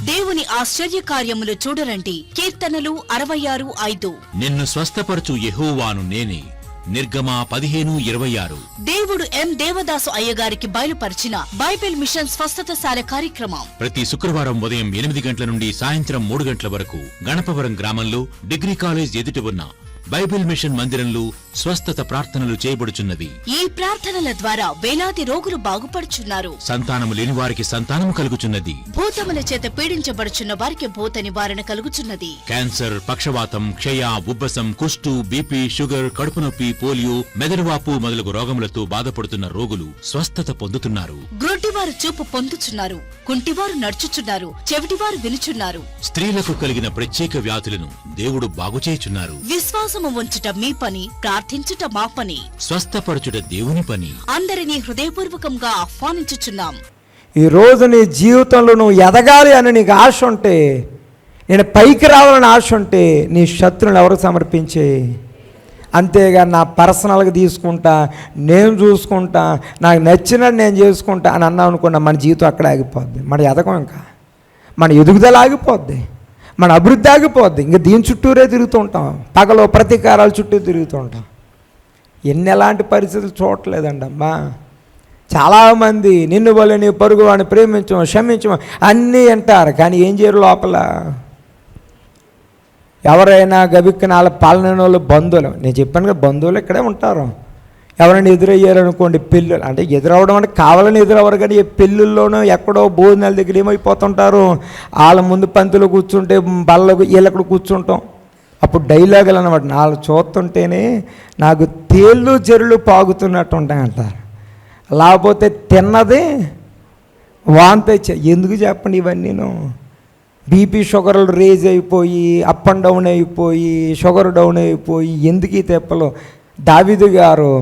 దేవుని ఆశ్చర్య కార్యములు చూడరండి. కీర్తనలు 66:5. నిన్ను స్వస్థపరచు యెహోవాను నేనే. నిర్గమ 15:26. దేవుడు ఎం దేవదాసు అయ్యగారికి బయలుపరిచిన బైబిల్ మిషన్ స్వస్థతశాల కార్యక్రమం ప్రతి శుక్రవారం ఉదయం 8 గంటల నుండి సాయంత్రం 3 గంటల వరకు గణపవరం గ్రామంలో డిగ్రీ కాలేజ్ ఎదుట ఉన్న బైబిల్ మిషన్ మందిరంలో స్వస్థత ప్రార్థనలు చేయబడుచున్నవి. ఈ ప్రార్థనల ద్వారా వేలాది రోగులు బాగుపడుచున్నారు. సంతానము లేని వారికి సంతానము కలుగుచున్నది. భూతముల చేత పీడించబడుచున్న వారికి భూత నివారణ కలుగుచున్నది. క్యాన్సర్, పక్షవాతం, క్షయ, ఉబ్బసం, కుష్టు, బీపీ, షుగర్, కడుపు నొప్పి, పోలియో, మెదడువాపు మొదలగు రోగములతో బాధపడుతున్న రోగులు స్వస్థత పొందుతున్నారు. గ్రుడ్డివారు చూపు పొందుచున్నారు. కుంటివారు నడుచుచున్నారు. చెవిటివారు వినుచున్నారు. స్త్రీలకు కలిగిన ప్రత్యేక వ్యాధులను దేవుడు బాగుచేయుచున్నారు. విశ్వాసము ఉంచుట మీ పని, ప్రార్థించుట మా పని, స్వస్థపరచుట దేవుని పని. అందరినీ హృదయపూర్వకంగా ఆహ్వానించుచున్నాం. ఈ రోజు నీ జీవితంలో నువ్వు ఎదగాలి అని నీకు ఆశ ఉంటే, నేను పైకి రావాలని ఆశ ఉంటే, నీ శత్రువులు ఎవరు సమర్పించే. అంతేగా నా పర్సనల్గా తీసుకుంటా, నేను చూసుకుంటా, నాకు నచ్చినట్టు నేను చేసుకుంటా అని అన్నాం అనుకున్నా, మన జీవితం అక్కడ ఆగిపోద్ది. మన ఎదగం ఇంకా మన ఎదుగుదల ఆగిపోద్ది, మన అభివృద్ధి ఆగిపోద్ది. ఇంకా దీని చుట్టూరే తిరుగుతూ ఉంటాం. పగలో ప్రతీకారాల చుట్టూ తిరుగుతూ ఉంటాం. ఎలాంటి పరిస్థితులు చూడట్లేదండి అమ్మా. చాలామంది నిన్ను వల్ల నీ పొరుగు వాడిని ప్రేమించము, క్షమించము అన్నీ అంటారు, కానీ ఏం చేయరు లోపల. ఎవరైనా గబిక్కిన వాళ్ళ పాలన వాళ్ళు బంధువులు, నేను చెప్పాను కదా, బంధువులు ఇక్కడే ఉంటారు. ఎవరైనా ఎదురయ్యారనుకోండి, పెళ్ళిళ్ళు అంటే ఎదురవడం అంటే కావాలని ఎదురవ్వరు, కానీ పెళ్ళిళ్ళలోనూ ఎక్కడో భోజనాల దగ్గర ఏమైపోతుంటారు, వాళ్ళ ముందు పంతులు కూర్చుంటే బళ్ళకు వీళ్ళక్కడ కూర్చుంటాం. అప్పుడు డైలాగులు అన్నమాట, వాళ్ళు చూస్తుంటేనే నాకు తేళ్ళు చెరులు పాగుతున్నట్టు ఉంటాయంటారు. లేకపోతే తిన్నది వాంతే. ఎందుకు చెప్పండి ఇవన్నీను? బీపీ షుగర్లు రేజ్ అయిపోయి, అప్ అండ్ డౌన్ అయిపోయి, షుగర్ డౌన్ అయిపోయి, ఎందుకు ఈ తెప్పలు? దావీదు గారు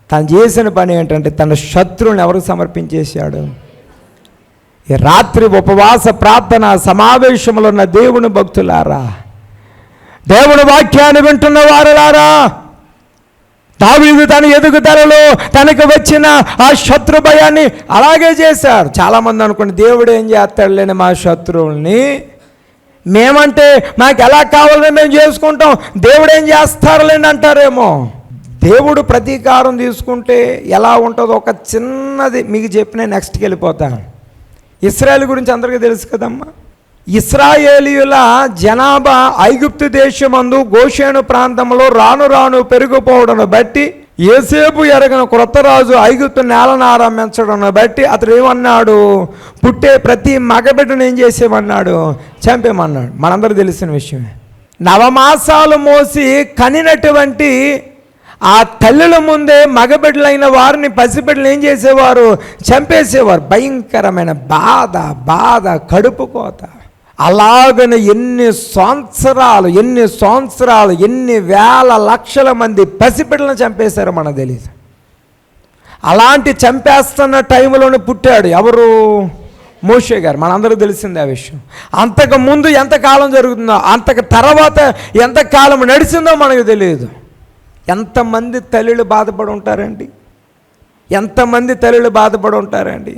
తను చేసిన పని ఏంటంటే తన శత్రువుని ఎవరికి సమర్పించేశాడు? ఈ రాత్రి ఉపవాస ప్రార్థన సమావేశంలో ఉన్న దేవుని భక్తులారా, దేవుని వాక్యాన్ని వింటున్న వారులారా, దావీదు తన ఎదుగుదలలో తనకు వచ్చిన ఆ శత్రు భయాన్ని అలాగే చేశారు. చాలామంది అనుకోండి, దేవుడు ఏం చేస్తాడు లేని మా శత్రువుల్ని, మేమంటే మాకు ఎలా కావాలని మేము చేసుకుంటాం, దేవుడు ఏం చేస్తారులేని అంటారేమో. దేవుడు ప్రతీకారం తీసుకుంటే ఎలా ఉంటుందో ఒక చిన్నది మీకు చెప్పిన నెక్స్ట్కి వెళ్ళిపోతాను. ఇశ్రాయేలు గురించి అందరికీ తెలుసు కదమ్మా. ఇశ్రాయేలీయుల జనాభా ఐగుప్తు దేశమందు గోషేను ప్రాంతంలో రాను రాను పెరిగిపోవడం బట్టి, యోసేపు ఎరగని క్రొత్త రాజు ఐగుప్తు నేలను ఆరంభించడం బట్టి అతడు ఏమన్నాడు? పుట్టే ప్రతి మగబిడ్డను ఏం చేసేమన్నాడు? చంపేమన్నాడు. మనందరూ తెలిసిన విషయమే. నవమాసాలు మోసి కనినటువంటి ఆ తల్లుల ముందే మగబిడ్డలైన వారిని, పసిబిడ్డలు ఏం చేసేవారు? చంపేసేవారు. భయంకరమైన బాధ, కడుపు కోత. అలాగనే ఎన్ని సంవత్సరాలు ఎన్ని వేల లక్షల మంది పసిబిడ్డలను చంపేశారో మనకు తెలియదు. అలాంటి చంపేస్తున్న టైంలోనే పుట్టాడు ఎవరు? మోషే గారు. మనందరూ తెలిసిందే ఆ విషయం. అంతకు ముందు ఎంతకాలం జరుగుతుందో, అంతకు తర్వాత ఎంతకాలం నడిచిందో మనకు తెలియదు. ఎంతమంది తల్లులు బాధపడి ఉంటారండి? ఎంతమంది తల్లులు బాధపడి ఉంటారండి?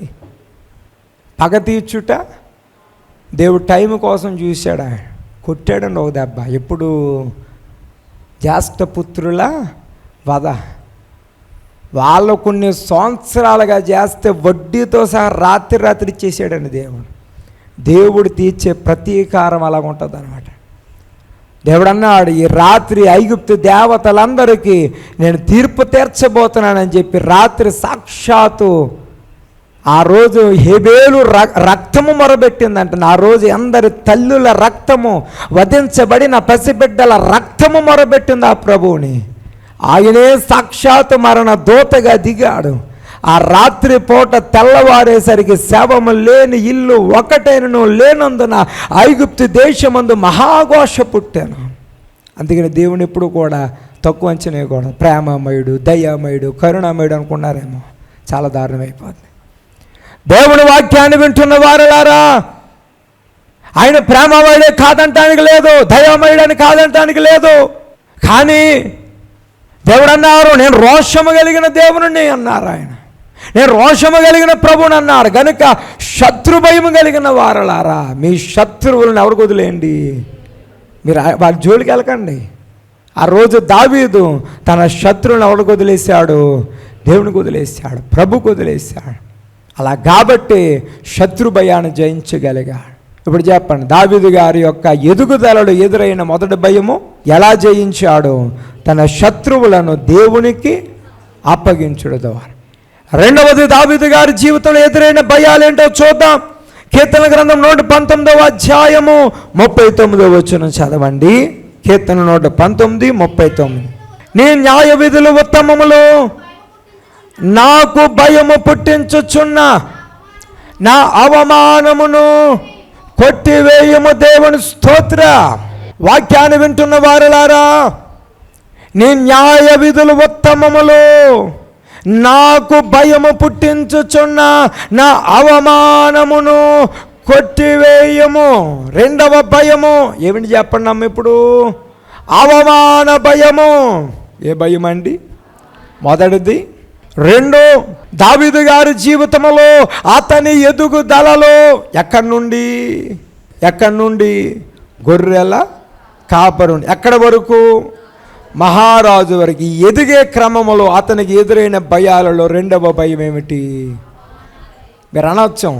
పగ తీర్చుట దేవుడు టైం కోసం చూశాడా? కొట్టాడండి ఒక దెబ్బ. ఎప్పుడు? జ్యేష్ఠపుత్రుల వధ. వాళ్ళు కొన్ని సంవత్సరాలుగా చేస్తే వడ్డీతో సహా రాత్రి ఇచ్చేసాడండి దేవుడు. దేవుడు తీర్చే ప్రతీకారం అలాగ ఉంటుంది అన్నమాట. దేవుడు అన్నాడు, ఈ రాత్రి ఐగుప్తు దేవతలందరికీ నేను తీర్పు తీర్చబోతున్నానని చెప్పి రాత్రి సాక్షాత్తు ఆ రోజు హేబేలు రక్తము మొరబెట్టిందంట. ఆ రోజు అందరి తల్లుల రక్తము, వధించబడిన పసిబిడ్డల రక్తము మొరబెట్టింది ఆ ప్రభువుని. ఆయనే సాక్షాత్తు మరణ దూతగా దిగాడు. ఆ రాత్రి పూట తెల్లవారేసరికి శవము లేని ఇల్లు ఒకటైనను లేనందున ఐగుప్తు దేశమందు మహాఘోష పుట్టాను. అందుకని దేవుని ఎప్పుడు కూడా తక్కువ అంచనా కూడా ప్రేమమయుడు, దయామయుడు, కరుణామయుడు అనుకున్నారేమో. చాలా దారుణమైపోతుంది. దేవుని వాక్యాన్ని వింటున్న వారులారా, ఆయన ప్రేమమయుడే కాదంటానికి లేదు, దయామయుడని కాదంటానికి లేదు. కానీ దేవుడు అన్నారు, నేను రోషము కలిగిన దేవుని అన్నారు. ఆయన నేను రోషము కలిగిన ప్రభుని అన్నాడు. కనుక శత్రు భయము కలిగిన వారలారా, మీ శత్రువులను ఎవరికి వదిలేయండి, మీరు వాళ్ళ జోలికి వెళ్ళకండి. ఆ రోజు దావీదు తన శత్రువులను ఎవరికి వదిలేశాడు? దేవునికి వదిలేశాడు, ప్రభుకు వదిలేశాడు. అలా కాబట్టి శత్రు భయాన్ని జయించగలిగాడు. ఇప్పుడు చెప్పండి, దావీదు గారి యొక్క ఎదుగుదలలో ఎదురైన మొదటి భయము ఎలా జయించాడు? తన శత్రువులను దేవునికి అప్పగించుడు ద్వారా. రెండవది, దావీదు గారి జీవితంలో ఎదురైన భయాలేంటో చూద్దాం. కీర్తన గ్రంథం 119వ అధ్యాయము 39వ వచనం చదవండి. కీర్తన 119:39. నీ న్యాయ విధులు ఉత్తమములు, నాకు భయము పుట్టించుచున్న నా అవమానమును కొట్టివేయము. దేవుని స్తోత్ర. వాక్యాన్ని వింటున్న వారలారా, నీ న్యాయ విధులు ఉత్తమములు, నాకు భయము పుట్టించుచున్న నా అవమానమును కొట్టివేయము. రెండవ భయము ఏమిటి చెప్పండి అమ్మ? ఇప్పుడు అవమాన భయము. ఏ భయం అండి? మొదటిది. రెండు, దావీదు గారి జీవితంలో అతని ఎదుగుదలలో ఎక్కడి నుండి గొర్రెల కాపరు, ఎక్కడి వరకు? మహారాజు వరకు. ఎదిగే క్రమంలో అతనికి ఎదురైన భయాలలో రెండవ భయం ఏమిటి? మీరు అనొచ్చు,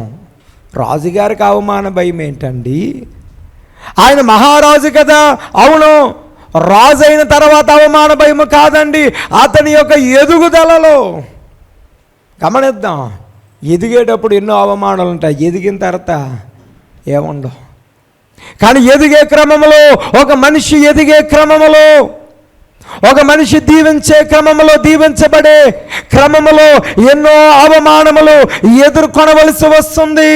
రాజుగారికి అవమాన భయం ఏంటండి? ఆయన మహారాజు కదా. అవును, రాజు అయిన తర్వాత అవమాన భయం కాదండి, అతని యొక్క ఎదుగుదలలో. గమనిద్దాం, ఎదిగేటప్పుడు ఎన్నో అవమానాలు ఉంటాయి, ఎదిగిన తర్వాత ఏముండవు. కానీ ఎదిగే క్రమంలో, ఒక మనిషి ఎదిగే క్రమంలో, ఒక మనిషి దీవించే క్రమంలో, దీవించబడే క్రమంలో ఎన్నో అవమానములు ఎదుర్కొనవలసి వస్తుంది.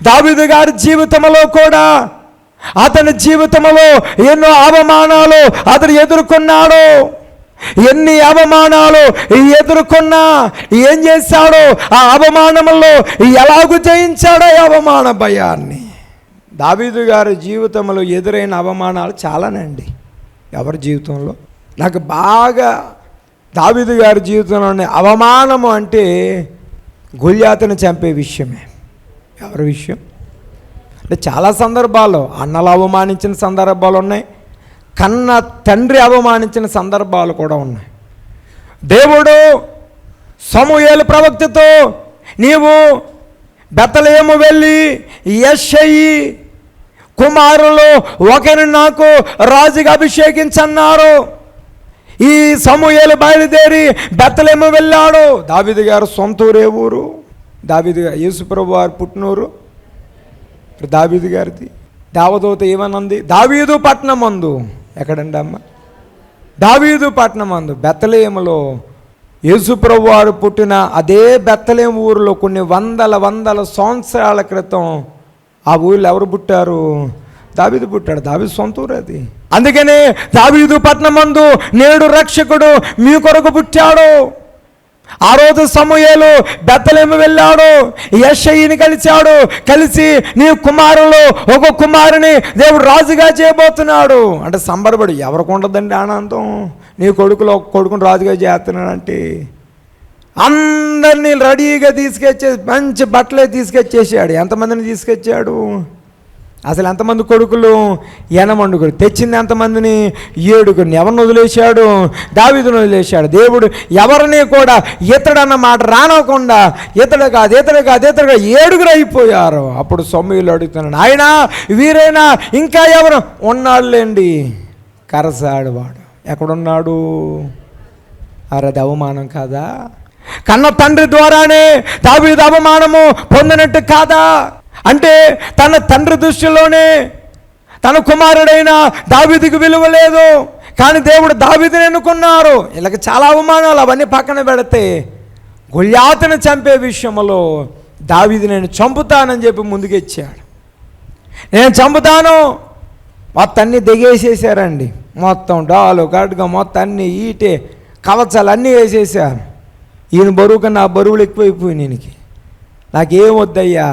దావీదు గారి జీవితంలో కూడా, అతని జీవితంలో ఎన్నో అవమానాలు అతను ఎదుర్కొన్నాడు. ఎన్ని అవమానాలు ఎదుర్కొన్నా ఏం చేశాడో, ఆ అవమానముల్లో ఎలాగూ జయించాడో ఈ అవమాన భయాన్ని. దావీదు గారి జీవితంలో ఎదురైన అవమానాలు చాలానండి. ఎవరి జీవితంలో? నాకు బాగా దావీదు గారి జీవితంలోనే అవమానము అంటే గొల్యాతును చంపే విషయమే. ఎవరి విషయం అంటే చాలా సందర్భాల్లో అన్నలు అవమానించిన సందర్భాలు ఉన్నాయి, కన్న తండ్రి అవమానించిన సందర్భాలు కూడా ఉన్నాయి. దేవుడు సమూయేలు ప్రవక్తతో, నీవు బెత్లెహేము వెళ్ళి యెష్షయి కుమారులు ఒకరిని నాకు రాజుగా అభిషేకించన్నారు. ఈ సమూయేలు బయలుదేరి బెత్లెహేము వెళ్ళాడు. దావీదు గారు సొంత ఊరే ఊరు, దావీదు యేసుప్రభు వారు పుట్టినూరు దావీదు గారిది. దేవదూత ఏమనంది? దావీదు పట్నం అందు. ఎక్కడండి అమ్మ? దావీదు పట్నం అందు బెత్లెహేములో యేసుప్రభు వారు పుట్టిన అదే బెత్లెహేము ఊరిలో కొన్ని వందల సంవత్సరాల క్రితం ఆ ఊళ్ళో ఎవరు పుట్టారు? దావీదు పుట్టాడు. దావీదు సొంత ఊరు అది. అందుకనే దావీదు పట్నమందు నేడు రక్షకుడు మీ కొరకు పుట్టాడు. ఆ రోజు సమూయేలు బెత్లెహేము వెళ్ళాడు, యెష్షయిని కలిశాడు. కలిసి నీ కుమారులు ఒక కుమారుని దేవుడు రాజుగా చేయబోతున్నాడు అంటే సంబరపడు. ఎవరికి ఉండదండి ఆనందం? నీ కొడుకులో ఒక కొడుకుని రాజుగా చేస్తున్నాడంటే. అందరినీ రెడీగా తీసుకొచ్చేసి మంచి బట్టలే తీసుకొచ్చేసాడు. ఎంతమందిని తీసుకొచ్చాడు? అసలు ఎంతమంది కొడుకులు? 8 తెచ్చింది ఎంతమందిని? 7. ఎవరిని వదిలేశాడు? దావీదును వదిలేశాడు. దేవుడు ఎవరిని కూడా ఇతడన్న మాట రానకుండా ఇతడు కాదు 7 అయిపోయారు. అప్పుడు సమూయేలు అడుగుతున్నాడు, ఆయన వీరైనా ఇంకా ఎవరు ఉన్నాడులేండి. కరసాడు వాడు. ఎక్కడున్నాడు? అరది అవమానం కాదా? కన్న తండ్రి ద్వారానే దావీదు అవమానము పొందినట్టు కాదా? అంటే తన తండ్రి దృష్టిలోనే తన కుమారుడైన దావీదుకు విలువ లేదు, కానీ దేవుడు దావీదుని ఎన్నుకున్నారు. ఇలాగ చాలా అవమానాలు, అవన్నీ పక్కన పెడితే గొల్యాతును చంపే విషయంలో దావీదు నేను చంపుతానని చెప్పి ముందుకెచ్చాడు. నేను చంపుతాను. మొత్తం అన్నీ దిగేసేసారండి. మొత్తం డాలు గడ్గా మొత్తం అన్నీ ఈటే కవచాలు అన్నీ వేసేసారు. ఈయన బరువు కన్నా ఆ బరువులు ఎక్కువైపోయి ఈయనకి. నాకేం వద్దయ్యా,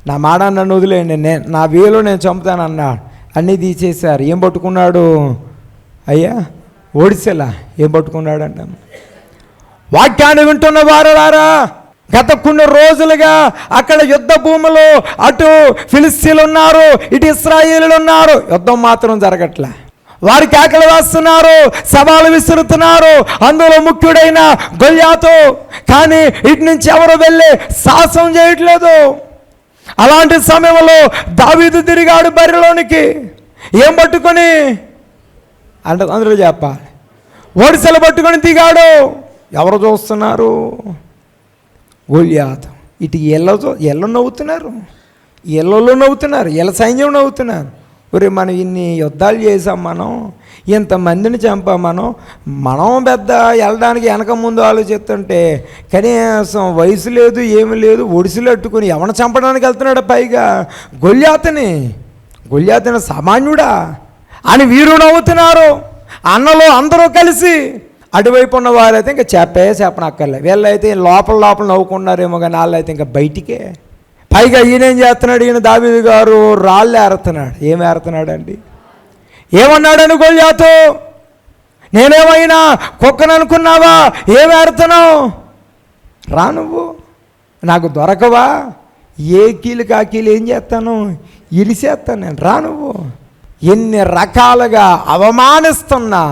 నా మాట నన్ను వదిలేయండి, నా వేలో నేను చంపుతానన్నాడు. అన్నీ తీసేశారు. ఏం పట్టుకున్నాడు? అయ్యా ఒడిసెలా ఏం పట్టుకున్నాడు అంట? వాక్యాన్ని వింటున్న వారులారా, గత కొన్ని రోజులుగా అక్కడ యుద్ధ భూములు, అటు ఫిలిస్తీన్లు ఉన్నారు, ఇటు ఇశ్రాయేలీయులు ఉన్నారు. యుద్ధం మాత్రం జరగట్లే. వారు కేకలు వేస్తున్నారు, సవాలు విసురుతున్నారు, అందులో ముఖ్యుడైన గొల్యాతు. కానీ ఇటు నుంచి ఎవరు వెళ్ళి సాహసం చేయట్లేదు. అలాంటి సమయంలో దావీదు తిరిగాడు బరిలోనికి. ఏం పట్టుకొని అంటే అందరూ చెప్పాలి, ఒడిసెలు పట్టుకొని దిగాడు. ఎవరు చూస్తున్నారు? గొల్యాతు. ఇటు ఎల్ల నవ్వుతున్నారు, ఎల్లో నవ్వుతున్నారు, ఎల్ల సైన్యం నవ్వుతున్నారు. ఒరే, మనం ఇన్ని యుద్ధాలు చేసాం, మనం ఇంతమందిని చంపాం, మనం పెద్ద వెళ్ళడానికి వెనక ముందు ఆలోచిస్తుంటే కనీసం వయసు లేదు, ఏమి లేదు, ఒడిసిలు అట్టుకుని ఎవరిని చంపడానికి వెళ్తున్నాడు. పైగా గొల్యాతుని సామాన్యుడా అని వీరు నవ్వుతున్నారు. అన్నలో అందరూ కలిసి. అటువైపు ఉన్న వారైతే ఇంకా చెప్పనక్కర్లే. వీళ్ళైతే లోపల నవ్వుకున్నారేమో, కానీ వాళ్ళైతే ఇంకా బయటికే. పైగా ఈయనేం చేస్తున్నాడు? ఈయన దావీదు గారు రాళ్ళు ఏరుతున్నాడు. ఏం ఏరుతున్నాడండి? ఏమన్నాడని గొల్యాతు? నేనేమైనా కుక్కను అనుకున్నావా? ఏం ఏరుతున్నావు? రా, నువ్వు నాకు దొరకవా? ఏ కీలు కాకీలు ఏం చేస్తాను? ఇరిసేస్తాను నేను. రా నువ్వు. ఎన్ని రకాలుగా అవమానిస్తున్నా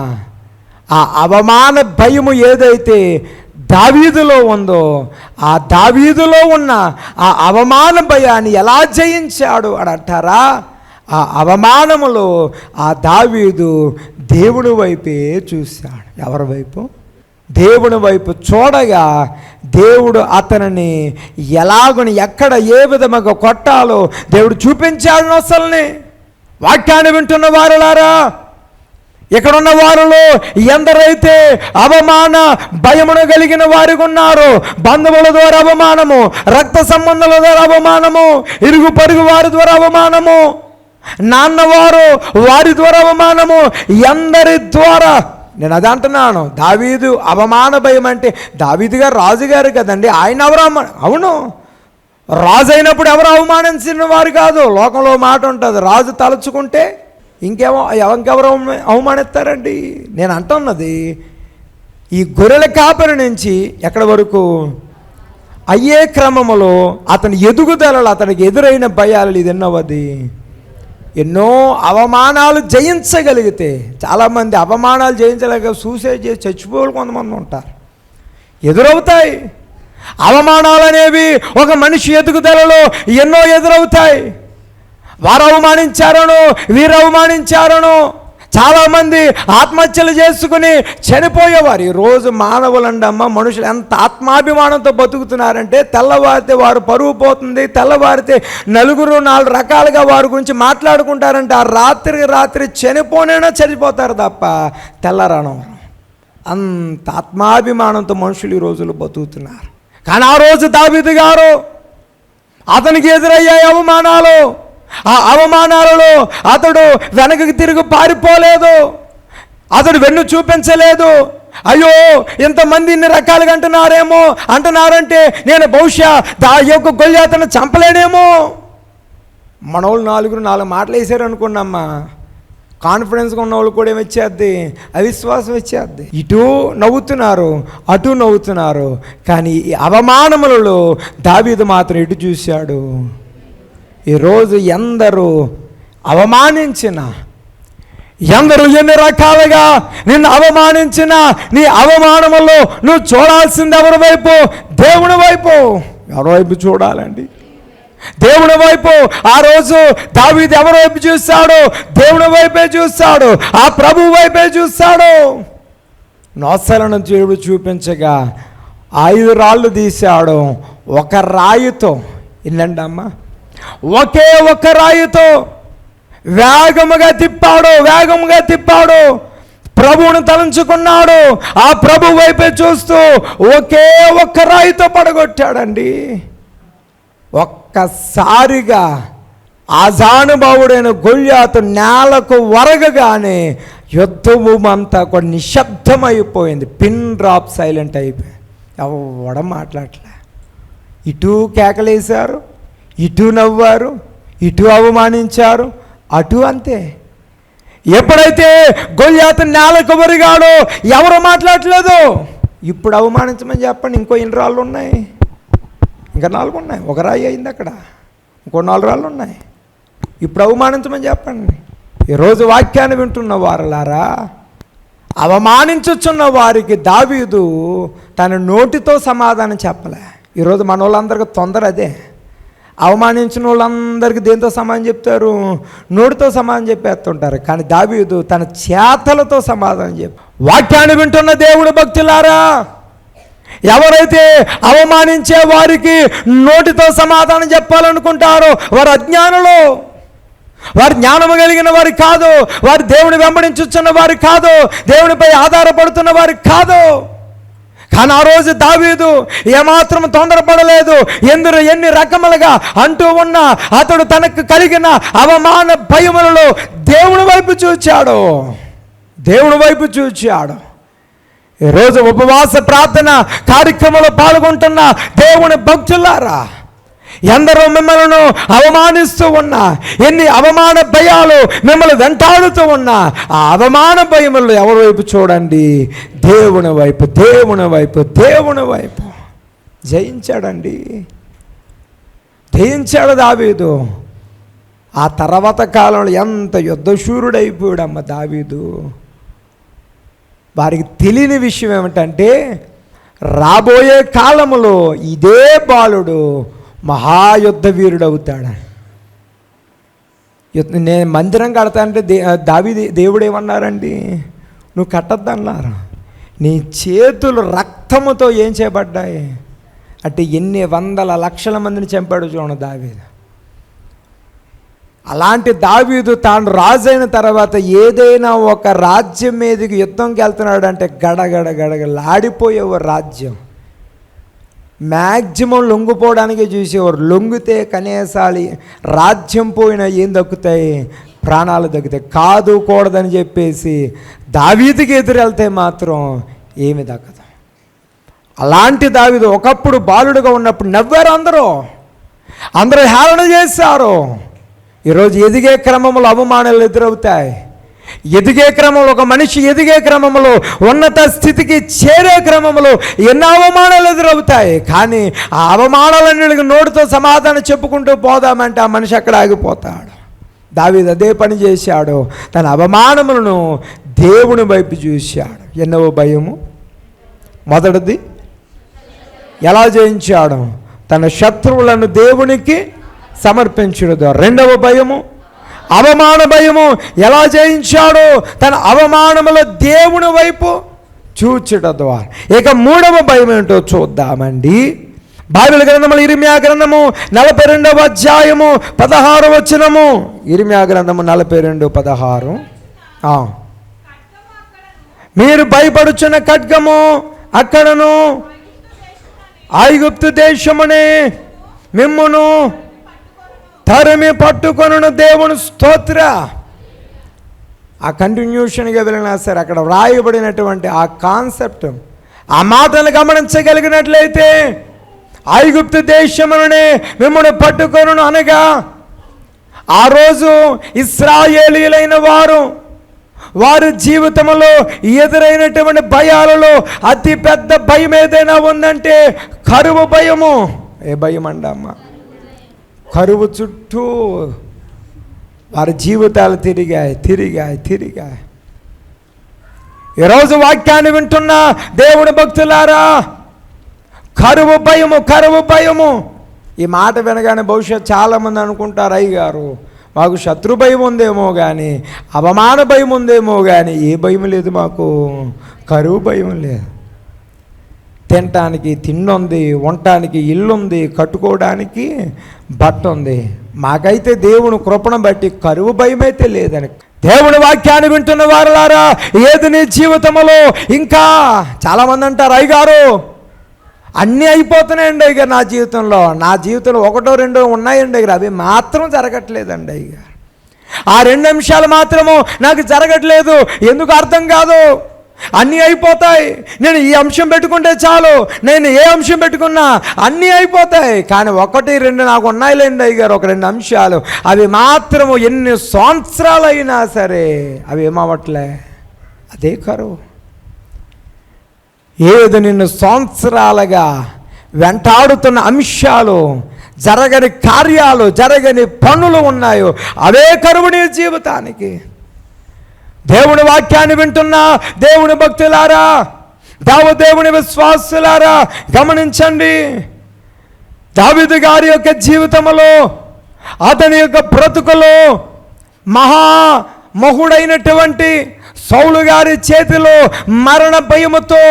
ఆ అవమాన భయము ఏదైతే దావీదులో ఉందో, ఆ దావీదులో ఉన్న ఆ అవమాన భయాన్ని ఎలా జయించాడు అని అంటారా? ఆ అవమానములో ఆ దావీదు దేవుని వైపే చూశాడు. ఎవరి వైపు? దేవుని వైపు చూడగా దేవుడు అతనిని ఎలాగని, ఎక్కడ ఏ విధముగా కొట్టాలో దేవుడు చూపించాడు నొసల్ని. వాక్యాన్ని వింటున్న వారులారా, ఇక్కడున్న వారిలో ఎందరైతే అవమాన భయమును కలిగిన వారికి ఉన్నారో, బంధువుల ద్వారా అవమానము, రక్త సంబంధాల ద్వారా అవమానము, ఇరుగు పరుగు వారి ద్వారా అవమానము, నాన్నవారు వారి ద్వారా అవమానము, ఎందరి ద్వారా. నేను అది అంటున్నాను. దావీదు అవమాన భయం అంటే, దావీదు గారు రాజుగారు కదండి, ఆయన ఎవరు? అవును, రాజు అయినప్పుడు ఎవరు అవమానించిన వారు కాదు. లోకంలో మాట ఉంటుంది, రాజు తలుచుకుంటే ఇంకెవరు అవమానిస్తారండి. నేను అంటున్నది ఈ గొర్రెల కాపరి నుంచి ఎక్కడి వరకు అయ్యే క్రమములో అతని ఎదుగుదలలో అతనికి ఎదురైన భయాలు ఇది ఎన్నవది. ఎన్నో అవమానాలు జయించగలిగితే, చాలామంది అవమానాలు జయించలేక సూసైడ్ చేసి చచ్చిపోవాలి కొంతమంది ఉంటారు. ఎదురవుతాయి అవమానాలు అనేవి. ఒక మనిషి ఎదుగుదలలో ఎన్నో ఎదురవుతాయి. వారు అవమానించారను, వీరు అవమానించారను. చాలామంది ఆత్మహత్యలు చేసుకుని చనిపోయేవారు. ఈరోజు మానవులండమ్మ, మనుషులు ఎంత ఆత్మాభిమానంతో బతుకుతున్నారంటే, తెల్లవారితే వారు పరువు పోతుంది, తెల్లవారితే నలుగురు 4 రకాలుగా వారి గురించి మాట్లాడుకుంటారంటే, ఆ రాత్రి చనిపోనైనా చనిపోతారు తప్ప తెల్లరాను. అంత ఆత్మాభిమానంతో మనుషులు ఈ రోజులు బతుకుతున్నారు. కానీ ఆ రోజు దావీదు గారు, అతనికి ఎదురయ్యాయి అవమానాలు. ఆ అవమానాలలో అతడు వెనకకి తిరిగి పారిపోలేదు, అతడు వెన్ను చూపించలేదు. అయ్యో, ఇంతమంది ఇన్ని రకాలుగా అంటున్నారంటే నేను బహుశా యొక్క గొల్యాతును చంపలేనేమో. మనోళ్ళు 4 మాటలు వేసారు అనుకున్నామ్మా, కాన్ఫిడెన్స్గా ఉన్న వాళ్ళు కూడా ఏమొచ్చేద్ది? అవిశ్వాసం వచ్చేద్ది. ఇటు నవ్వుతున్నారు, అటు నవ్వుతున్నారు. కానీ ఈ అవమానములలో దావీదు మాత్రం ఇటు చూశాడు. ఈరోజు ఎందరూ అవమానించిన, ఎందరూ ఎన్ని రకాలుగా నిన్ను అవమానించిన, నీ అవమానములో నువ్వు చూడాల్సింది ఎవరి వైపు? దేవుని వైపు. ఎవరి వైపు చూడాలండి? దేవుని వైపు. ఆ రోజు దావీదు ఎవరి వైపు చూస్తాడు? దేవుని వైపే చూస్తాడు, ఆ ప్రభు వైపే చూస్తాడు. నొసలను దేవుడు చూపించగా 5 రాళ్ళు తీశాడు. ఒక రాయితో, ఏంటండి అమ్మ, ఒకే ఒక్క రాయితో వేగముగా తిప్పాడు. ప్రభువును తలంచుకున్నాడు. ఆ ప్రభు వైపే చూస్తూ ఒకే ఒక్క రాయితో పడగొట్టాడండి. ఒక్కసారిగా ఆజానుభావుడైన గొల్యాతు నేలకు వరగగానే యుద్ధభూమంతా కూడా నిశ్శబ్దమైపోయింది. పిన్ డ్రాప్ సైలెంట్ అయిపోయింది. ఎవడ మాట్లాడలే. ఇటు కేకలేశారు, ఇటు నవ్వారు, ఇటు అవమానించారు, అటు అంతే. ఎప్పుడైతే గొల్యాతు నేలకు వరిగాడో ఎవరు మాట్లాడలేదు. ఇప్పుడు అవమానించమని చెప్పండి, ఇంకో 2 రాళ్ళు ఉన్నాయి, ఇంకా 4 ఉన్నాయి. ఒక రాయి అయింది అక్కడ, ఇంకో 4 రాళ్ళు ఉన్నాయి. ఇప్పుడు అవమానించమని చెప్పండి. ఈరోజు వాక్యాన్ని వింటున్న వారలారా, అవమానించుచున్న వారికి దావీదు తన నోటితో సమాధానం చెప్పలే. ఈరోజు మన వాళ్ళందరికీ తొందర అదే. అవమానించిన వాళ్ళందరికీ దేంతో సమాధానం చెప్తారు? నోటితో సమాధానం చెప్పేస్తుంటారు. కానీ దావీదు తన చేతలతో సమాధానం చెప్పి. వాక్యాన్ని వింటున్న దేవుని భక్తులారా, ఎవరైతే అవమానించే వారికి నోటితో సమాధానం చెప్పాలనుకుంటారో వారు అజ్ఞానులు, వారు జ్ఞానము కలిగిన వారు కాదు, వారు దేవుని వెంబడించుచున్న వారు కాదు, దేవునిపై ఆధారపడుతున్న వారు కాదు. కానీ ఆ రోజు దావీదు ఏమాత్రం తొందరపడలేదు. ఎన్ని రకములుగా అంటూ ఉన్నా అతడు తనకు కలిగిన అవమాన భయములలో దేవుని వైపు చూచాడు, దేవుని వైపు చూచాడు. ఈరోజు ఉపవాస ప్రార్థన కార్యక్రమంలో పాల్గొంటున్న దేవుని భక్తులారా, ఎందరో మిమ్మల్ని అవమానిస్తూ ఉన్నా, ఎన్ని అవమాన భయాలు మిమ్మల్ని వెంటాడుతూ ఉన్నా, ఆ అవమాన భయములు ఎవరి వైపు చూడండి? దేవుని వైపు, దేవుని వైపు, దేవుని వైపు. జయించాడండి, జయించాడు దావీదు. ఆ తర్వాత కాలంలో ఎంత యుద్ధశూరుడైపోయాడమ్మ దావీదు. వారికి తెలియని విషయం ఏమిటంటే, రాబోయే కాలములో ఇదే బాలుడు మహాయుద్ధ వీరుడు అవుతాడు. నేను మందిరం కడతానంటే దేవుడు ఏమన్నారండి? నువ్వు కట్టద్దన్నారు. నీ చేతులు రక్తముతో ఏం చేయబడ్డాయి అంటే ఎన్ని వందల లక్షల మందిని చంపాడు చూడండి దావీదు. అలాంటి దావీదు తాను రాజైన తర్వాత ఏదైనా ఒక రాజ్యం మీదకి యుద్ధంకి వెళ్తున్నాడు అంటే గడగడ గడగలాడిపోయేవారు రాజ్యం. మ్యాక్సిమం లొంగిపోవడానికి చూసేవారు. లొంగితే కనీసాలు రాజ్యం పోయినా ఏం దక్కుతాయి? ప్రాణాలు దక్కుతాయి. కాదు కూడదని చెప్పేసి దావీదుకి ఎదురెళ్తే మాత్రం ఏమి దక్కదు. అలాంటి దావీదు ఒకప్పుడు బాలుడుగా ఉన్నప్పుడు నవ్వారు అందరూ హేళన చేశారు. ఈరోజు ఎదిగే క్రమంలో అవమానాలు ఎదురవుతాయి. ఎదిగే క్రమంలో ఒక మనిషి ఎదిగే క్రమంలో ఉన్నత స్థితికి చేరే క్రమంలో ఎన్నో అవమానాలు ఎదురవుతాయి. కానీ ఆ అవమానాలన్నిటికీ నోటితో సమాధానం చెప్పుకుంటూ పోదామంటే ఆ మనిషి అక్కడ ఆగిపోతాడు. దావీదు అదే పని చేశాడు. తన అవమానములను దేవుని వైపు చూశాడు. ఎన్నో భయము. మొదటిది ఎలా జయించాడు? తన శత్రువులను దేవునికి సమర్పించడం ద్వారా. రెండవ భయము అవమాన భయము. ఎలా జయించాడో? తన అవమానముల దేవుని వైపు చూచడం ద్వారా. ఇక మూడవ భయం ఏంటో చూద్దామండి. బైబిల్ గ్రంథములు ఇర్మియా గ్రంథము 42వ అధ్యాయము 16వ వచనము. ఇర్మియా గ్రంథము 42:16. మీరు భయపడుచున్న ఖడ్గము అక్కడను ఐగుప్తు దేశమునే మిమ్మును తరిమి పట్టుకొనును దేవుని స్తోత్ర. ఆ కంటిన్యూషన్గా వెళ్ళినా సరే అక్కడ వ్రాయబడినటువంటి ఆ కాన్సెప్ట్, ఆ మాటలు గమనించగలిగినట్లయితే ఐగుప్తు దేశమునే మిమ్మల్ని పట్టుకొనును అనగా ఆ రోజు ఇశ్రాయేలీయులైన వారి జీవితంలో ఎదురైనటువంటి భయాలలో అతి పెద్ద భయం ఏదైనా ఉందంటే కరువు భయము. ఏ భయం అండమ్మా? కరువు చుట్టూ వారి జీవితాలు తిరిగాయి. ఈరోజు వాక్యాన్ని వింటున్న దేవుని భక్తులారా, కరువు భయము. ఈ మాట వినగానే బహుశా చాలామంది అనుకుంటారు, అయ్యగారు మాకు శత్రు భయం ఉందేమో కానీ, అవమాన భయం ఉందేమో కానీ ఏ భయం లేదు మాకు, కరువు భయం లేదు. తినటానికి తిండి ఉంది, ఉండటానికి ఇల్లు ఉంది, కట్టుకోవడానికి బట్ట ఉంది. మాకైతే దేవుని కృపను బట్టి కరువు భయం అయితే లేదని. దేవుని వాక్యాన్ని వింటున్న వారులారా, ఏది నీ జీవితంలో ఇంకా చాలామంది అంటారు, అయ్యగారు అన్నీ అయిపోతున్నాయండి అయ్యగారు నా జీవితంలో 1-2 ఉన్నాయండి అయ్యారు, అవి మాత్రం జరగట్లేదండి అయ్యగారు. ఆ 2 నిమిషాలు మాత్రము నాకు జరగట్లేదు. ఎందుకు అర్థం కాదు. అన్నీ అయిపోతాయి. నేను ఈ అంశం పెట్టుకుంటే చాలు, నేను ఏ అంశం పెట్టుకున్నా అన్నీ అయిపోతాయి. కానీ 1-2 నాకు ఉన్నాయిలేండి అయ్యారు, ఒక 2 అంశాలు. అవి మాత్రము ఎన్ని సంవత్సరాలు అయినా సరే అవి ఏమవట్లే. అదే కరువు. ఏది నిన్ను సంవత్సరాలుగా వెంటాడుతున్న అంశాలు, జరగని కార్యాలు, జరగని పనులు ఉన్నాయో అవే కరువు నీ జీవితానికి. దేవుని వాక్యాన్ని వింటున్న దేవుని భక్తులారా, దేవుని విశ్వాసులారా గమనించండి. దావీదు గారి యొక్క జీవితంలో, అతని యొక్క బ్రతుకులో మహామహుడైనటువంటి సౌలు గారి చేతిలో మరణ భయముతో,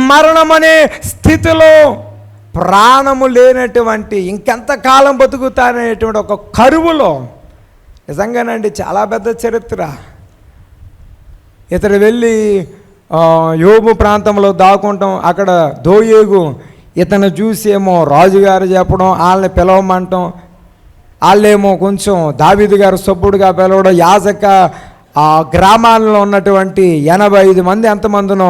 మరణమనే స్థితిలో, ప్రాణము లేనటువంటి ఇంకెంతకాలం బతుకుతాననేటువంటి ఒక కరువులో, నిజంగానండి చాలా పెద్ద చరిత్ర. ఇతడు వెళ్ళి యోబు ప్రాంతంలో దాక్కుంటాం. అక్కడ దోయేగు ఇతను చూసేమో రాజుగారు చెప్పడం, వాళ్ళని పిలవమంటాం. వాళ్ళేమో కొంచెం దావీదు గారు సభ్యుడిగా పిలవడం, యాజక ఆ గ్రామాల్లో ఉన్నటువంటి 85 మంది ఎంతమందినో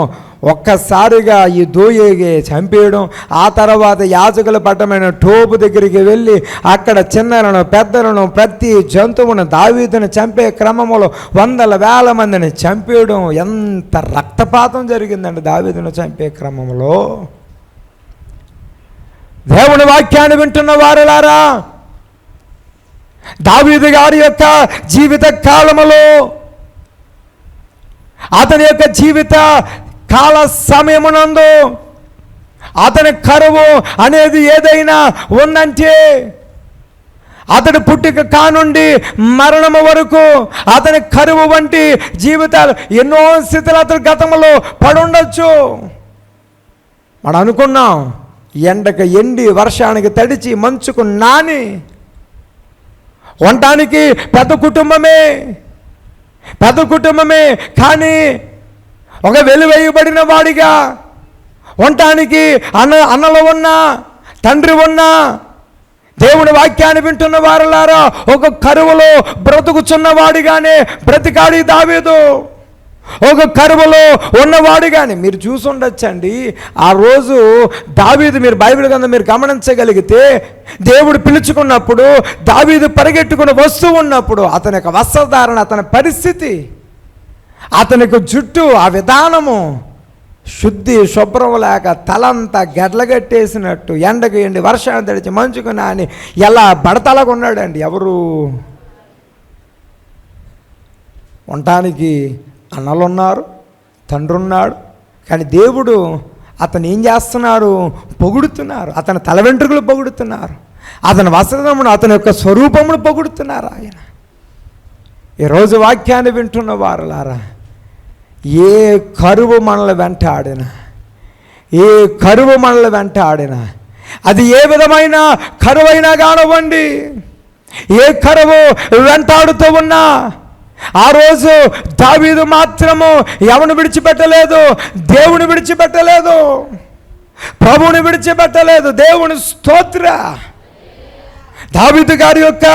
ఒక్కసారిగా ఈ దోయేగే చంపేయడం. ఆ తర్వాత యాజకుల పట్టమైన టోబు దగ్గరికి వెళ్ళి అక్కడ చిన్నలను పెద్దలను ప్రతి జంతువును దావీదును చంపే క్రమంలో 100,000 మందిని చంపేయడం. ఎంత రక్తపాతం జరిగిందండి దావీదును చంపే క్రమంలో. దేవుని వాక్యాన్ని వింటున్న వారులారా, దావీదు గారి యొక్క జీవిత కాలములో, అతని యొక్క జీవిత కాల సమయమునందు అతని కరువు అనేది ఏదైనా ఉందంటే, అతని పుట్టిక కానుండి మరణము వరకు అతని కరువు వంటి జీవితాలు ఎన్నో స్థితులు అతని గతంలో పడుండొచ్చు. మనం అనుకున్నాం ఎండకు ఎండి, వర్షానికి తడిచి, మంచుకు నాని, ఉండటానికి పెద్ద కుటుంబమే కానీ ఒక వెలువేయబడిన వాడిగా, ఉండటానికి అన్నలు ఉన్నా, తండ్రి ఉన్నా, దేవుని వాక్యాన్ని వింటున్న వారులారా ఒక కరువులో బ్రతుకుచున్నవాడిగానే బ్రతికాడి దావీదు. ఒక కరువులో ఉన్నవాడు కానీ మీరు చూసుండొచ్చండి. ఆ రోజు దావీదు, మీరు బైబిల్ గ్రంథం మీరు గమనించగలిగితే, దేవుడు పిలుచుకున్నప్పుడు దావీదు పరిగెట్టుకుని వస్తూ ఉన్నప్పుడు అతని యొక్క వస్త్రధారణ, అతని పరిస్థితి, అతనికి జుట్టు, ఆ విధానము శుద్ధి శుభ్రం లేక తలంతా గడ్లగట్టేసినట్టు, ఎండకు ఎండి, వర్షాన్ని తడిచి, మంచుకు నాని ఎలా బడతలాగా ఉన్నాడండి. ఎవరు ఉండటానికి అన్నలు ఉన్నారు, తండ్రి ఉన్నాడు, కానీ దేవుడు అతను ఏం చేస్తున్నారు? పొగుడుతున్నారు. అతని తల వెంట్రుకలు పొగుడుతున్నారు, అతని వస్త్రమును, అతని యొక్క స్వరూపమును పొగుడుతున్నారు. ఆయన ఈరోజు వాక్యాన్ని వింటున్న వారులారా, ఏ కరువు మనల్ని వెంటాడినా, అది ఏ విధమైన కరువైనా కానివ్వండి, ఏ కరువు వెంటాడుతూ ఉన్నా, ఆ రోజు దావీదు మాత్రము ఎవరిని విడిచిపెట్టలేదు? దేవుని విడిచిపెట్టలేదు, ప్రభువుని విడిచిపెట్టలేదు. దేవుని స్తోత్ర. దావీదు గారి యొక్క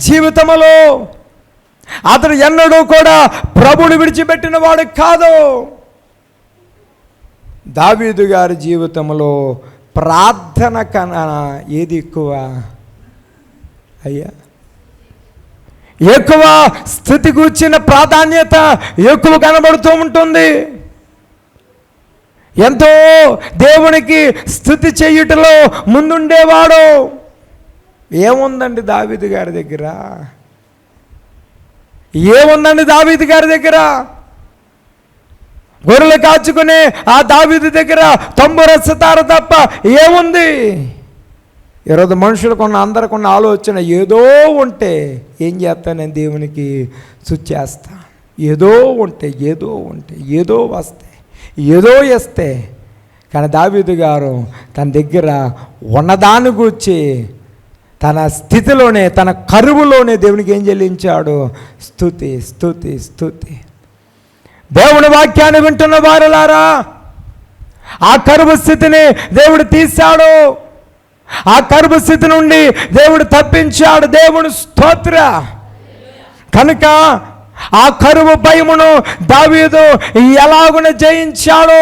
జీవితంలో అతడు ఎన్నడూ కూడా ప్రభువుని విడిచిపెట్టిన వాడు కాదు. దావీదు గారి జీవితంలో ప్రార్థన కన్నా ఏది ఎక్కువ? అయ్యా, ఎక్కువ స్థితి కూర్చిన ప్రాధాన్యత ఎక్కువ కనబడుతూ ఉంటుంది. ఎంతో దేవునికి స్థుతి చేయుటలో ముందుండేవాడు. ఏముందండి దావీదు గారి దగ్గర? గొర్రెలు కాచుకునే ఆ దావీదు దగ్గర తంబుర సితార తప్ప ఏముంది? ఈరోజు మనుషులకున్న, అందరికున్న ఆలోచన ఏదో ఉంటే ఏం చేస్తాను, నేను దేవునికి స్తుతిచేస్తా. ఏదో ఉంటే ఏదో వస్తే, ఏదో ఇస్తే. కానీ దావీదు గారు తన దగ్గర ఉన్నదాన్ని గూర్చి, తన స్థితిలోనే, తన కరువులోనే దేవునికి ఏం చెల్లించాడు? స్తుతి. దేవుని వాక్యాన్ని వింటున్న వారులారా, ఆ కరువు స్థితిని దేవుడు తీశాడు. ఆ కరువు స్థితి నుండి దేవుడు తప్పించాడు. దేవుని స్తోత్ర. కనుక ఆ కరువు భయమును దావీదు ఎలాగున జయించాడు,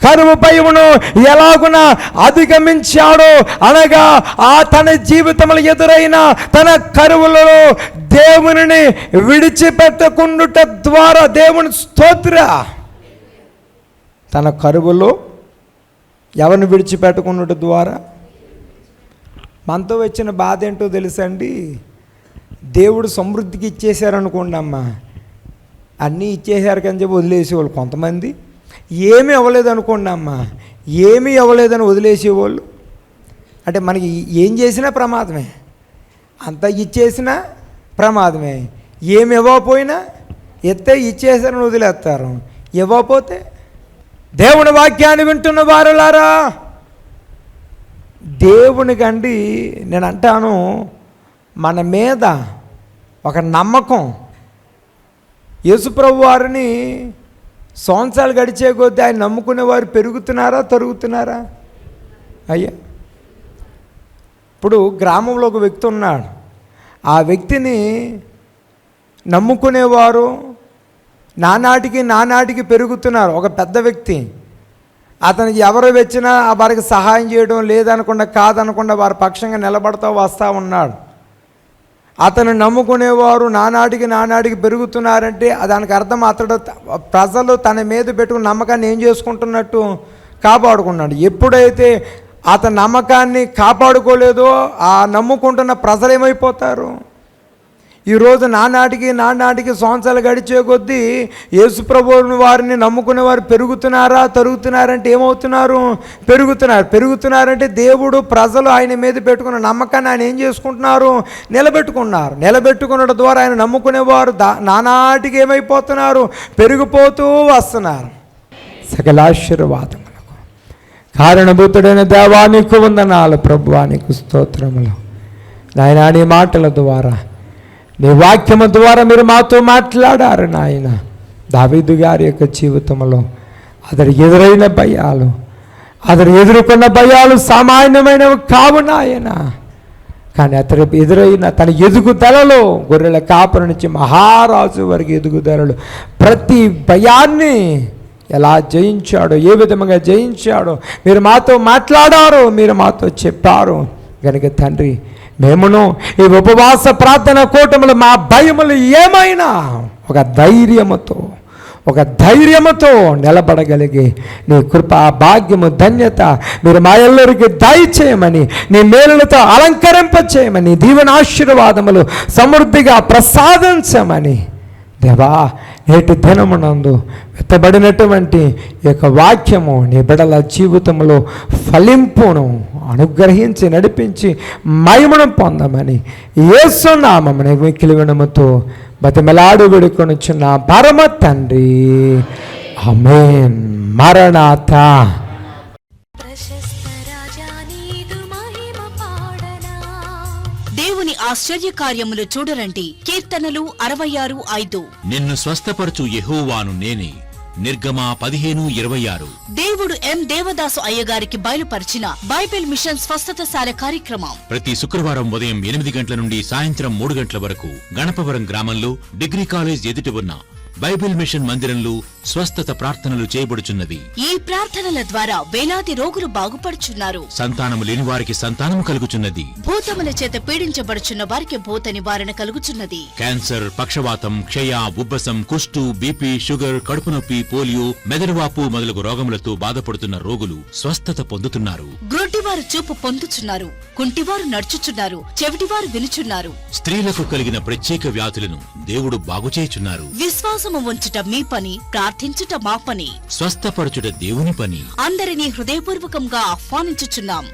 కరువు భయమును ఎలాగున అధిగమించాడు అనగా, ఆ తన జీవితంలో ఎదురైన తన కరువులలో దేవునిని విడిచిపెట్టకుండుట ద్వారా, దేవుని స్తోత్ర, తన కరువులో ఎవరిని విడిచిపెట్టుకున్నట్టు ద్వారా మనతో వచ్చిన బాధ ఏంటో తెలుసండి. దేవుడు సమృద్ధికి ఇచ్చేశారనుకోండి అమ్మా, అన్నీ ఇచ్చేశారు కానీ చెప్పి వదిలేసేవాళ్ళు కొంతమంది. ఏమీ అవ్వలేదు అనుకోండి అమ్మా, ఏమీ అవ్వలేదని వదిలేసేవాళ్ళు. అంటే మనకి ఏం చేసినా ప్రమాదమే, అంతా ఇచ్చేసినా ప్రమాదమే. ఏమి ఇవ్వకపోయినా ఎత్తే ఇచ్చేసారని వదిలేస్తారు. ఇవ్వకపోతే దేవుని వాక్యాన్ని వింటున్న వారులారా, దేవునికండి నేను అంటాను, మన మీద ఒక నమ్మకం. యేసుప్రభు వారిని సంవత్సరాలు గడిచే కొద్దీ ఆయన నమ్ముకునేవారు పెరుగుతున్నారా తరుగుతున్నారా? అయ్యా, ఇప్పుడు గ్రామంలో ఒక వ్యక్తి ఉన్నాడు. ఆ వ్యక్తిని నమ్ముకునేవారు నానాటికి పెరుగుతున్నారు. ఒక పెద్ద వ్యక్తి, అతనికి ఎవరు వచ్చినా వారికి సహాయం చేయడం లేదనకుండా కాదనకుండా వారి పక్షంగా నిలబడతా వస్తూ ఉన్నాడు. అతను నమ్ముకునేవారు నానాటికి పెరుగుతున్నారంటే దానికి అర్థం అతడు ప్రజలు తన మీద పెట్టుకున్న నమ్మకాన్ని ఏం చేసుకుంటున్నట్టు కాపాడుకున్నాడు. ఎప్పుడైతే అతని నమ్మకాన్ని కాపాడుకోలేదో ఆ నమ్ముకుంటున్న ప్రజలు ఏమైపోతారు? ఈరోజు నానాటికి సంవత్సరాలు గడిచే కొద్దీ యేసుప్రభువుని వారిని నమ్ముకునే వారు పెరుగుతున్నారా తరుగుతున్నారంటే ఏమవుతున్నారు? పెరుగుతున్నారంటే దేవుడు ప్రజలు ఆయన మీద పెట్టుకున్న నమ్మకాన్ని ఆయన ఏం చేసుకుంటున్నారు? నిలబెట్టుకున్నడం ద్వారా ఆయన నమ్ముకునేవారు నానాటికి ఏమైపోతున్నారు? పెరిగిపోతూ వస్తున్నారు. సకలాశీర్వాదములకు కారణభూతుడైన దేవానికి వందనాలు, ప్రభువానికి స్తోత్రములు. నాయనా, నీ మాటల ద్వారా నీ వాక్యము ద్వారా మీరు మాతో మాట్లాడారు నాయన. దావీదు గారి యొక్క జీవితంలో అతడు ఎదురైన భయాలు, అతడు ఎదుర్కొన్న భయాలు సామాన్యమైనవి కావు నాయన. కానీ అతడు ఎదురైన తన ఎదుగుదలలో గొర్రెల కాపరి నుంచి మహారాజు వరకు ఎదుగుదలలు ప్రతి భయాన్ని ఎలా జయించాడో, ఏ విధంగా జయించాడో మీరు మాతో మాట్లాడారు, మీరు మాతో చెప్పారు. కనుక తండ్రి, మేమును ఈ ఉపవాస ప్రార్థన కూటములు మా భయములు ఏమైనా ఒక ధైర్యముతో నిలబడగలిగి నీ కృప, భాగ్యము, ధన్యత మీరు మా ఎల్లరికి దయచేయమని, నీ మేలులతో అలంకరింపచేయమని, దీవెనాశీర్వాదములు సమృద్ధిగా ప్రసాదించమని దేవా, నేటి దినమునందు వెత్తబడినటువంటి ఈ యొక్క వాక్యము నీ బిడ్డల జీవితంలో ఫలింపును అనుగ్రహించి నడిపించి మహిమను పొందమని యేసు నామమున మిక్కిలి వినముతో బతిమలాడు వేడుకొనుచున్న పరమ తండ్రి, ఆమేన్. మరణాత. దేవుని ఆశ్చర్య కార్యములు చూడరండి. కీర్తనలు 66:5. నిన్ను స్వస్థపరచు యెహోవాను నేనే. నిర్గమ 15:26. దేవుడు ఎం దేవదాసు అయ్యగారికి బయలుపరిచిన బైబిల్ మిషన్ స్వస్థతశాల కార్యక్రమం ప్రతి శుక్రవారం ఉదయం 8 గంటల నుండి సాయంత్రం 3 గంటల వరకు గణపవరం గ్రామంలో డిగ్రీ కాలేజ్ ఎదుట ఉన్న బైబిల్ మిషన్ మందిరంలో స్వస్థత ప్రార్థనలు చేయబడుచున్నవి. ఈ ప్రార్థనల ద్వారా వేలాది రోగులు బాగుపడుచున్నారు. సంతానము లేని వారికి సంతానము కలుగుచున్నది. భూతముల చేత పీడించబడుచున్న వారికి భూత నివారణ కలుగుచున్నది. క్యాన్సర్, పక్షవాతం, క్షయ, ఉబ్బసం, కుష్టు, బీపీ, షుగర్, కడుపు నొప్పి, పోలియో, మెదడువాపు మొదలగు రోగములతో బాధపడుతున్న రోగులు స్వస్థత పొందుతున్నారు. గ్రుడ్డివారు చూపు పొందుచున్నారు. కుంటివారు నడుచుచున్నారు. చెవిటివారు వినుచున్నారు. స్త్రీలకు కలిగిన ప్రత్యేక వ్యాధులను దేవుడు బాగుచేయుచున్నారు. విశ్వాసము ఉంచుట మీ పని, ప్రార్థించుట మా పని. స్వస్థపరచుట దేవుని పని. అందరినీ హృదయపూర్వకంగా ఆహ్వానించుచున్నాం.